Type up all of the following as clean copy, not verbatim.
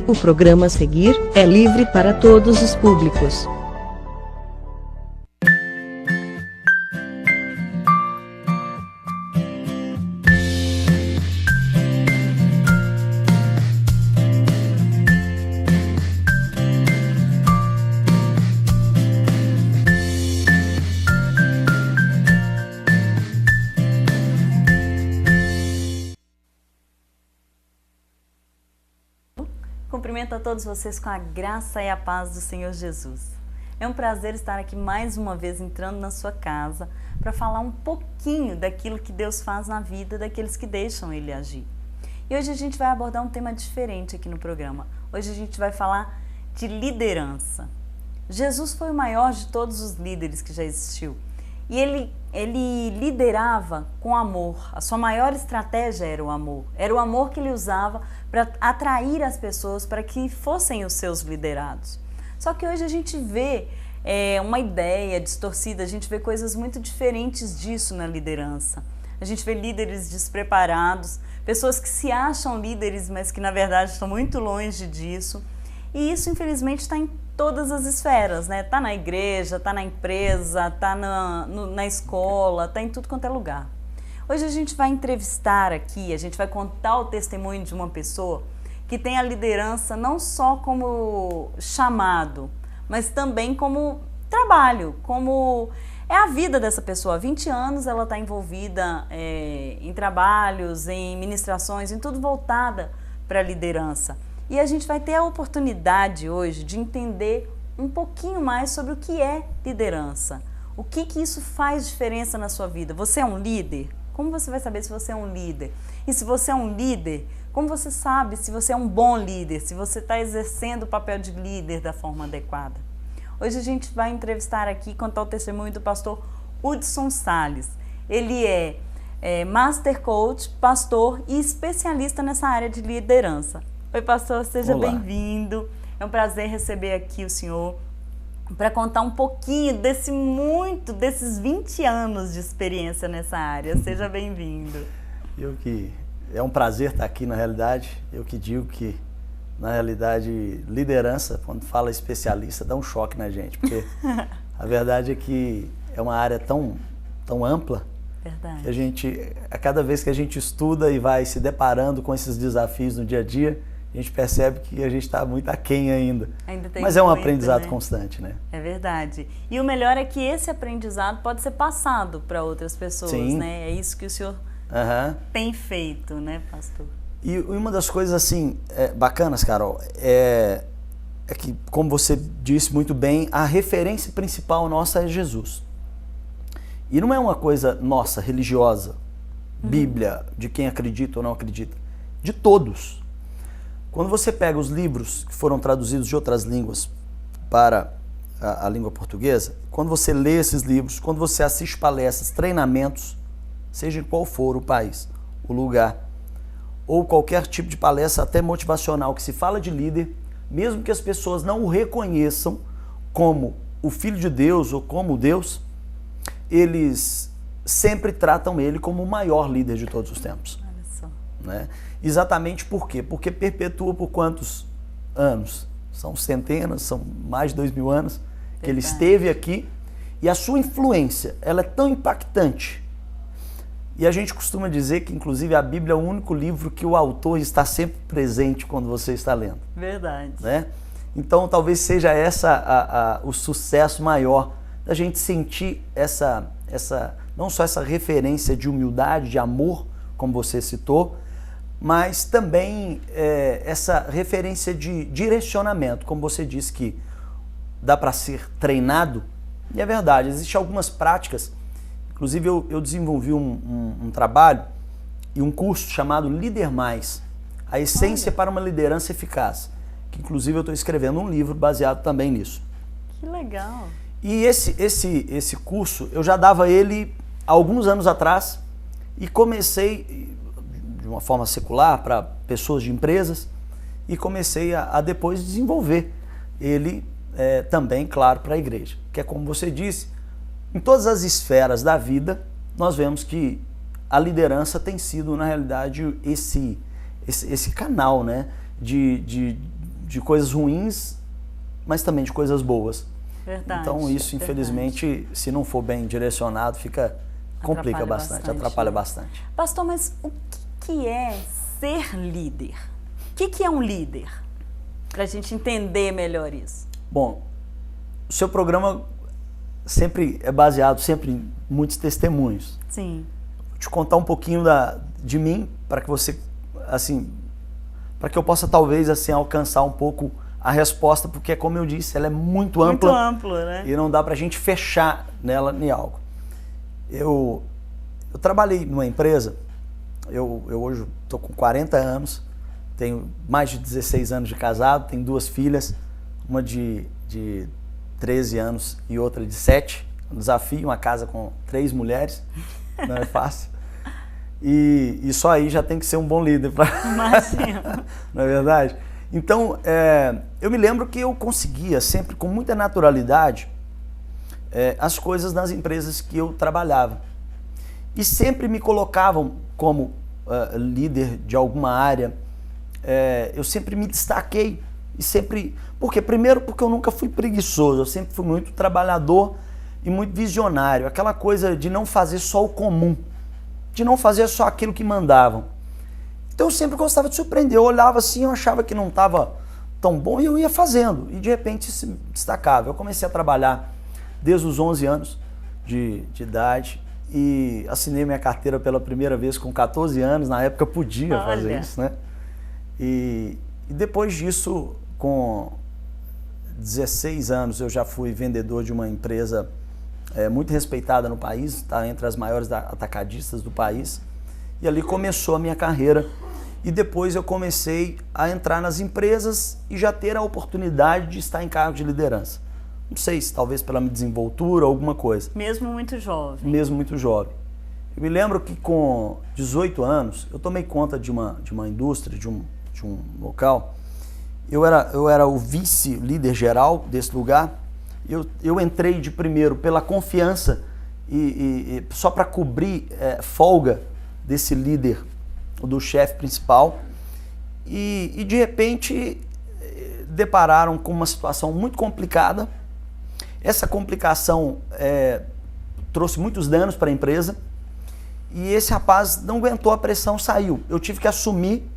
O programa a seguir é livre para todos os públicos. Cumprimento a todos vocês com a graça e a paz do Senhor Jesus. É um prazer estar aqui mais uma vez entrando na sua casa para falar um pouquinho daquilo que Deus faz na vida daqueles que deixam Ele agir. E hoje a gente vai abordar um tema diferente aqui no programa. Hoje a gente vai falar de liderança. Jesus foi o maior de todos os líderes que já existiu. E ele liderava com amor. A sua maior estratégia era o amor. Era o amor que ele usava para atrair as pessoas para que fossem os seus liderados. Só que hoje a gente vê uma ideia distorcida, a gente vê coisas muito diferentes disso na liderança. A gente vê líderes despreparados, pessoas que se acham líderes, mas que na verdade estão muito longe disso. E isso infelizmente está em todas as esferas, né? Tá na igreja, tá na empresa, tá na escola, tá em tudo quanto é lugar. Hoje a gente vai entrevistar aqui, a gente vai contar o testemunho de uma pessoa que tem a liderança não só como chamado, mas também como trabalho, como é a vida dessa pessoa. Há 20 anos ela está envolvida em trabalhos, em ministrações, em tudo voltada para a liderança. E a gente vai ter a oportunidade hoje de entender um pouquinho mais sobre o que é liderança. O que isso faz diferença na sua vida? Você é um líder? Como você vai saber se você é um líder? E se você é um líder, como você sabe se você é um bom líder? Se você está exercendo o papel de líder da forma adequada? Hoje a gente vai entrevistar aqui, contar o testemunho do pastor Hudson Salles. Ele é Master Coach, pastor e especialista nessa área de liderança. Oi, pastor, seja bem-vindo. É um prazer receber aqui o senhor para contar um pouquinho desses 20 anos de experiência nessa área. Seja bem-vindo. É um prazer estar aqui, na realidade. Eu que digo que, na realidade, liderança, quando fala especialista, dá um choque na gente, porque a verdade é que é uma área tão ampla. Verdade. Que a gente, a cada vez que a gente estuda e vai se deparando com esses desafios no dia a dia, a gente percebe que a gente está muito aquém ainda. Mas é um aprendizado constante, né? É verdade. E o melhor é que esse aprendizado pode ser passado para outras pessoas, Sim. né? É isso que o senhor tem feito, né, pastor? E uma das coisas, assim, bacanas, Carol, é que, como você disse muito bem, a referência principal nossa é Jesus. E não é uma coisa nossa, religiosa, Bíblia, de quem acredita ou não acredita, de todos. Quando você pega os livros que foram traduzidos de outras línguas para a língua portuguesa, quando você lê esses livros, quando você assiste palestras, treinamentos, seja em qual for o país, o lugar, ou qualquer tipo de palestra, até motivacional, que se fala de líder, mesmo que as pessoas não o reconheçam como o Filho de Deus ou como Deus, eles sempre tratam ele como o maior líder de todos os tempos. Olha só. Né? Exatamente por quê? Porque perpetua por quantos anos? São centenas, são mais de 2000 anos que ele esteve aqui, e a sua influência, ela é tão impactante. E a gente costuma dizer que, inclusive, a Bíblia é o único livro que o autor está sempre presente quando você está lendo. Verdade. Né? Então, talvez seja o sucesso maior da gente sentir não só essa referência de humildade, de amor, como você citou, mas também essa referência de direcionamento, como você disse que dá para ser treinado, e é verdade, existem algumas práticas, inclusive eu desenvolvi um trabalho e um curso chamado Líder Mais, a essência para uma liderança eficaz, que inclusive eu estou escrevendo um livro baseado também nisso. Que legal! E esse curso, eu já dava ele há alguns anos atrás e comecei de uma forma secular para pessoas de empresas e comecei a depois desenvolver ele também, claro, para a igreja. Que é como você disse, em todas as esferas da vida, nós vemos que a liderança tem sido, na realidade, esse canal, né, de de coisas ruins, mas também de coisas boas. Verdade. Então isso, infelizmente, se não for bem direcionado, complica bastante, atrapalha bastante. Pastor, mas o que é ser líder? O que é um líder? Para a gente entender melhor isso. Bom, o seu programa sempre é baseado em muitos testemunhos. Sim. Vou te contar um pouquinho de mim, para que você, assim, para que eu possa talvez assim alcançar um pouco a resposta, porque como eu disse, ela é muito ampla. Muito ampla, né? E não dá pra gente fechar nela em algo. Eu trabalhei numa empresa, eu hoje estou com 40 anos, tenho mais de 16 anos de casado, tenho 2 filhas, uma de 13 anos e outra de 7. Um desafio, uma casa com 3 mulheres, não é fácil. E só aí já tem que ser um bom líder. Imagina. Não é verdade? Então, eu me lembro que eu conseguia sempre, com muita naturalidade, as coisas nas empresas que eu trabalhava. E sempre me colocavam como líder de alguma área. Eu sempre me destaquei. E sempre... Por quê? Primeiro porque eu nunca fui preguiçoso, eu sempre fui muito trabalhador e muito visionário. Aquela coisa de não fazer só o comum, de não fazer só aquilo que mandavam. Então eu sempre gostava de surpreender, eu olhava assim, eu achava que não estava tão bom e eu ia fazendo. E de repente se destacava. Eu comecei a trabalhar desde os 11 anos de idade e assinei minha carteira pela primeira vez com 14 anos, na época podia fazer isso, né? E depois disso, com 16 anos, eu já fui vendedor de uma empresa muito respeitada no país, está entre as maiores atacadistas do país. E ali começou a minha carreira. E depois eu comecei a entrar nas empresas e já ter a oportunidade de estar em cargo de liderança. Não sei se talvez pela minha desenvoltura ou alguma coisa. Mesmo muito jovem. Mesmo muito jovem. Eu me lembro que com 18 anos, eu tomei conta de uma indústria, de um local. Eu era o vice-líder geral desse lugar. Eu entrei de primeiro pela confiança e só para cobrir folga desse líder, do chefe principal. E de repente depararam com uma situação muito complicada. Essa complicação trouxe muitos danos para a empresa e esse rapaz não aguentou a pressão, saiu. Eu tive que assumir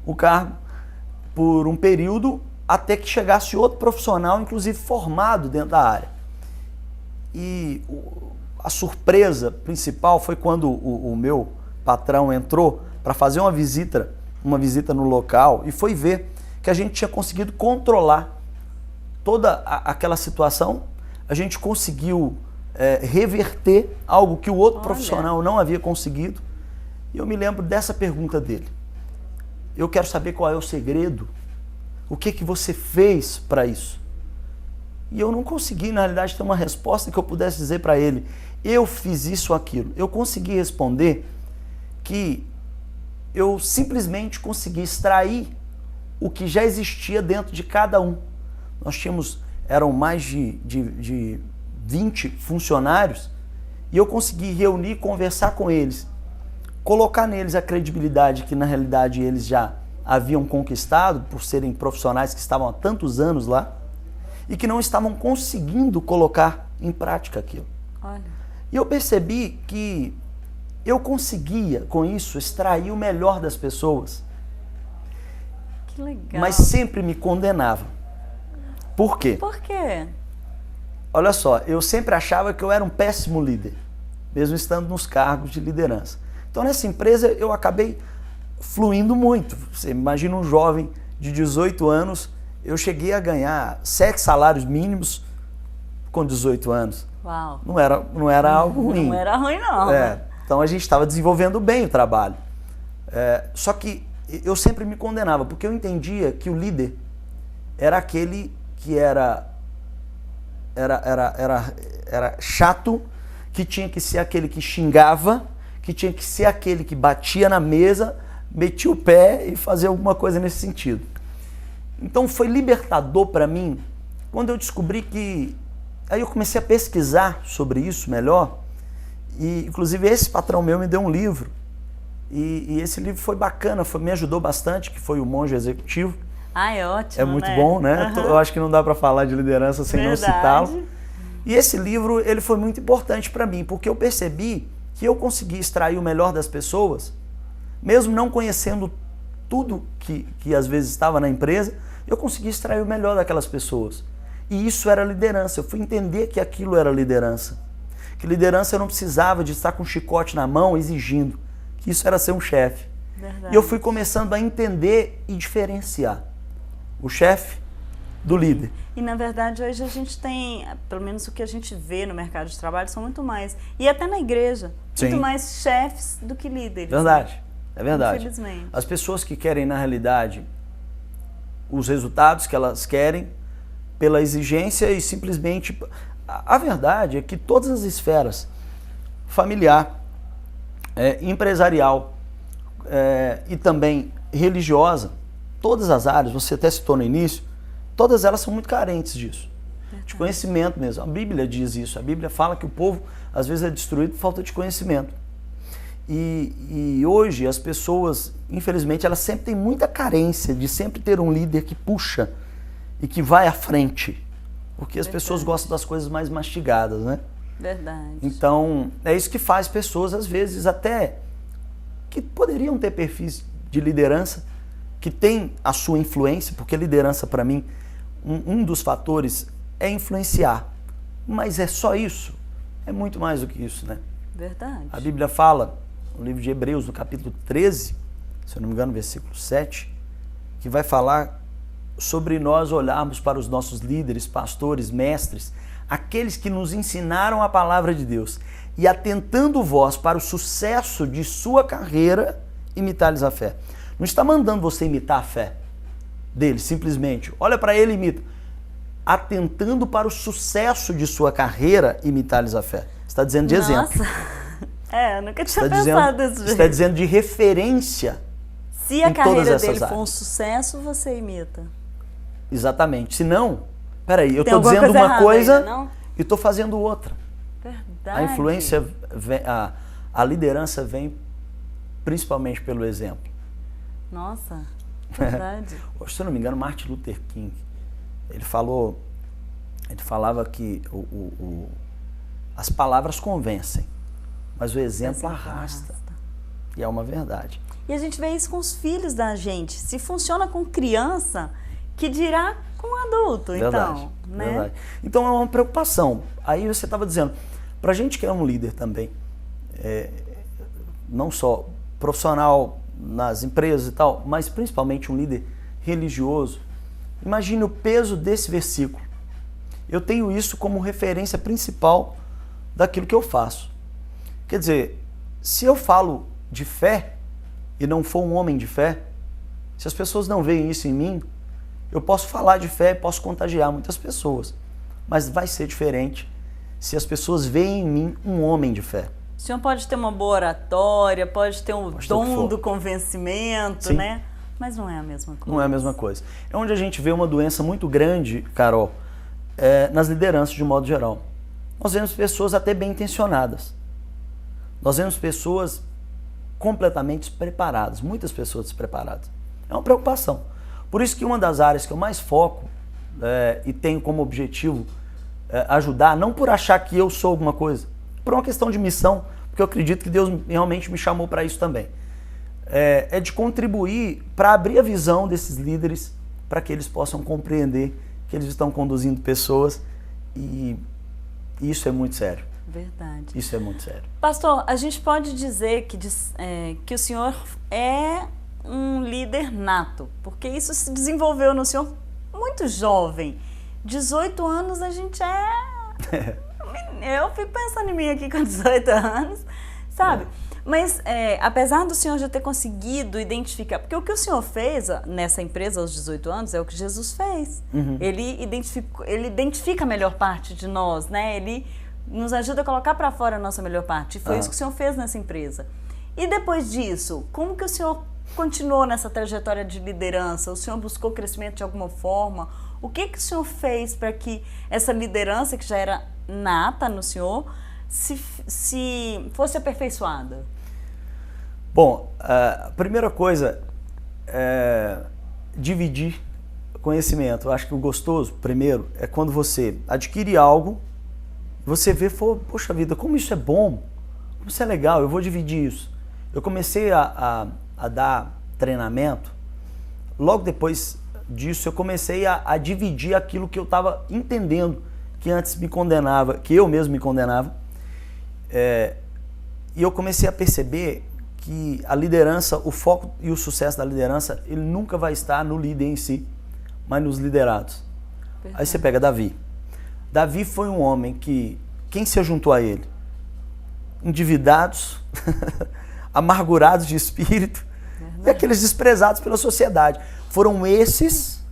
o cargo por um período até que chegasse outro profissional, inclusive formado dentro da área. E a surpresa principal foi quando o meu patrão entrou para fazer uma visita no local e foi ver que a gente tinha conseguido controlar toda aquela situação. A gente conseguiu reverter algo que o outro profissional não havia conseguido. E eu me lembro dessa pergunta dele. Eu quero saber qual é o segredo. O que você fez para isso? E eu não consegui, na realidade, ter uma resposta que eu pudesse dizer para ele. Eu fiz isso ou aquilo. Eu consegui responder que eu simplesmente consegui extrair o que já existia dentro de cada um. Eram mais de 20 funcionários e eu consegui reunir, conversar com eles, colocar neles a credibilidade que na realidade eles já haviam conquistado por serem profissionais que estavam há tantos anos lá e que não estavam conseguindo colocar em prática aquilo. Olha. E eu percebi que eu conseguia, com isso, extrair o melhor das pessoas. Que legal. Mas sempre me condenava. Por quê? Por quê? Olha só, eu sempre achava que eu era um péssimo líder, mesmo estando nos cargos de liderança. Então, nessa empresa, eu acabei fluindo muito. Você imagina um jovem de 18 anos, eu cheguei a ganhar 7 salários mínimos com 18 anos. Uau. Não era algo ruim. Não era ruim, não. Então a gente estava desenvolvendo bem o trabalho. Só que eu sempre me condenava, porque eu entendia que o líder era aquele que era chato, que tinha que ser aquele que xingava, que tinha que ser aquele que batia na mesa, metia o pé e fazia alguma coisa nesse sentido. Então foi libertador para mim quando eu descobri que... Aí eu comecei a pesquisar sobre isso melhor. E, inclusive, esse patrão meu me deu um livro. E esse livro foi bacana, me ajudou bastante, que foi O Monge Executivo. Ah, é ótimo, É muito né? bom, né? Uhum. Eu acho que não dá para falar de liderança sem não citá-lo. E esse livro, ele foi muito importante para mim, porque eu percebi que eu consegui extrair o melhor das pessoas, mesmo não conhecendo tudo que às vezes estava na empresa, eu consegui extrair o melhor daquelas pessoas. E isso era liderança. Eu fui entender que aquilo era liderança. Que liderança eu não precisava de estar com um chicote na mão exigindo. Que isso era ser um chefe. Verdade. E eu fui começando a entender e diferenciar o chefe do líder. E na verdade hoje a gente tem, pelo menos o que a gente vê no mercado de trabalho, são muito mais, e até na igreja, Sim. muito mais chefes do que líderes. Verdade, é verdade. Infelizmente. As pessoas que querem, na realidade, os resultados que elas querem, pela exigência e simplesmente... A verdade é que todas as esferas, familiar, empresarial e também religiosa, todas as áreas, você até citou no início, todas elas são muito carentes disso. De conhecimento mesmo. A Bíblia diz isso. A Bíblia fala que o povo, às vezes, é destruído por falta de conhecimento. E hoje, as pessoas, infelizmente, elas sempre têm muita carência de sempre ter um líder que puxa e que vai à frente. Porque as pessoas gostam das coisas mais mastigadas, né? Verdade. Então, é isso que faz pessoas, às vezes, até que poderiam ter perfis de liderança, que tem a sua influência, porque liderança, para mim, um dos fatores é influenciar. Mas é só isso? É muito mais do que isso, né? Verdade. A Bíblia fala, no livro de Hebreus, no capítulo 13, se eu não me engano, versículo 7, que vai falar sobre nós olharmos para os nossos líderes, pastores, mestres, aqueles que nos ensinaram a palavra de Deus, e atentando vós para o sucesso de sua carreira, imitar-lhes a fé. Não está mandando você imitar a fé dele, simplesmente. Olha para ele e imita. Atentando para o sucesso de sua carreira, imitar-lhes a fé. Está dizendo de exemplo. Eu nunca tinha pensado desse jeito. Está dizendo de referência. Se a carreira dele áreas. for um sucesso, você imita. Exatamente. Se não, peraí, eu estou alguma dizendo coisa uma errada coisa ainda, não? e estou fazendo outra. Verdade. A influência, a liderança vem principalmente pelo exemplo. Nossa, verdade. Se eu não me engano, Martin Luther King, ele falava que as palavras convencem, mas o exemplo arrasta. E é uma verdade. E a gente vê isso com os filhos da gente. Se funciona com criança, que dirá com adulto, Verdade, então, né? verdade. Então é uma preocupação. Aí você estava dizendo, para a gente que é um líder também, não só profissional nas empresas e tal, mas principalmente um líder religioso, imagine o peso desse versículo. Eu tenho isso como referência principal daquilo que eu faço. Quer dizer, se eu falo de fé e não for um homem de fé, se as pessoas não veem isso em mim, eu posso falar de fé e posso contagiar muitas pessoas, mas vai ser diferente se as pessoas veem em mim um homem de fé. O senhor pode ter uma boa oratória, pode ter um dom do convencimento, Sim. né? Mas não é a mesma coisa. Não é a mesma coisa. É onde a gente vê uma doença muito grande, Carol, nas lideranças de modo geral. Nós vemos pessoas até bem intencionadas. Nós vemos pessoas completamente despreparadas, muitas pessoas despreparadas. É uma preocupação. Por isso que uma das áreas que eu mais foco e tenho como objetivo ajudar, não por achar que eu sou alguma coisa, por uma questão de missão, porque eu acredito que Deus realmente me chamou para isso também. É de contribuir para abrir a visão desses líderes, para que eles possam compreender que eles estão conduzindo pessoas e isso é muito sério. Verdade. Isso é muito sério. Pastor, a gente pode dizer que o senhor é um líder nato, porque isso se desenvolveu no senhor muito jovem. 18 anos a gente Eu fico pensando em mim aqui com 18 anos, sabe? Mas apesar do senhor já ter conseguido identificar, porque o que o senhor fez nessa empresa aos 18 anos é o que Jesus fez. Uhum. Ele identifica a melhor parte de nós, né? Ele nos ajuda a colocar para fora a nossa melhor parte. E foi isso que o senhor fez nessa empresa. E depois disso, como que o senhor continuou nessa trajetória de liderança? O senhor buscou crescimento de alguma forma? O que o senhor fez para que essa liderança, que já era nata no senhor, se fosse aperfeiçoada? Bom, a primeira coisa é dividir conhecimento. Eu acho que o gostoso, primeiro, é quando você adquire algo, você vê, poxa vida, como isso é bom, como isso é legal, eu vou dividir isso. Eu comecei a dar treinamento, logo depois disso eu comecei a dividir aquilo que eu estava entendendo, que antes me condenava, que eu mesmo me condenava, e eu comecei a perceber que a liderança, o foco e o sucesso da liderança, ele nunca vai estar no líder em si, mas nos liderados. Verdade. Aí você pega Davi. Davi foi um homem que, quem se juntou a ele? Endividados, amargurados de espírito, e aqueles desprezados pela sociedade. Foram esses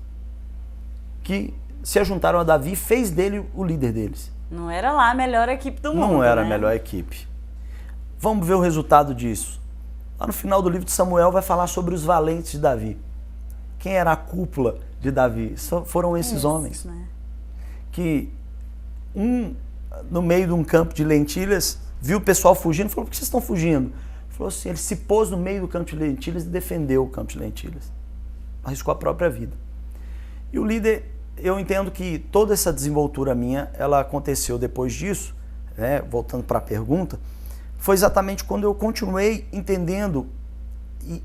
que se juntaram a Davi e fez dele o líder deles. Não era lá a melhor equipe do mundo, Não era né? a melhor equipe. Vamos ver o resultado disso. Lá no final do livro de Samuel vai falar sobre os valentes de Davi. Quem era a cúpula de Davi? Foram esses homens. Né? Que no meio de um campo de lentilhas, viu o pessoal fugindo, falou, por que vocês estão fugindo? Ele falou assim, ele se pôs no meio do campo de lentilhas e defendeu o campo de lentilhas. Arriscou a própria vida. E o líder, eu entendo que toda essa desenvoltura minha, ela aconteceu depois disso, né, voltando para a pergunta, foi exatamente quando eu continuei entendendo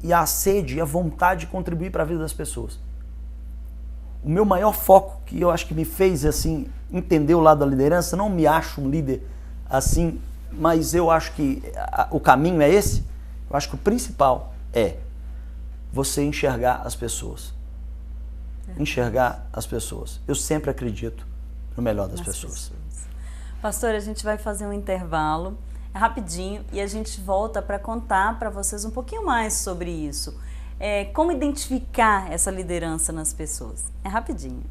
e a sede e a vontade de contribuir para a vida das pessoas. O meu maior foco, que eu acho que me fez assim entender o lado da liderança, não me acho um líder assim, mas eu acho que o caminho é esse. Eu acho que o principal é você enxergar as pessoas. Enxergar as pessoas. Eu sempre acredito no melhor das pessoas. Pastor, a gente vai fazer um intervalo, é rapidinho, e a gente volta para contar para vocês um pouquinho mais sobre isso. Como identificar essa liderança nas pessoas. É rapidinho.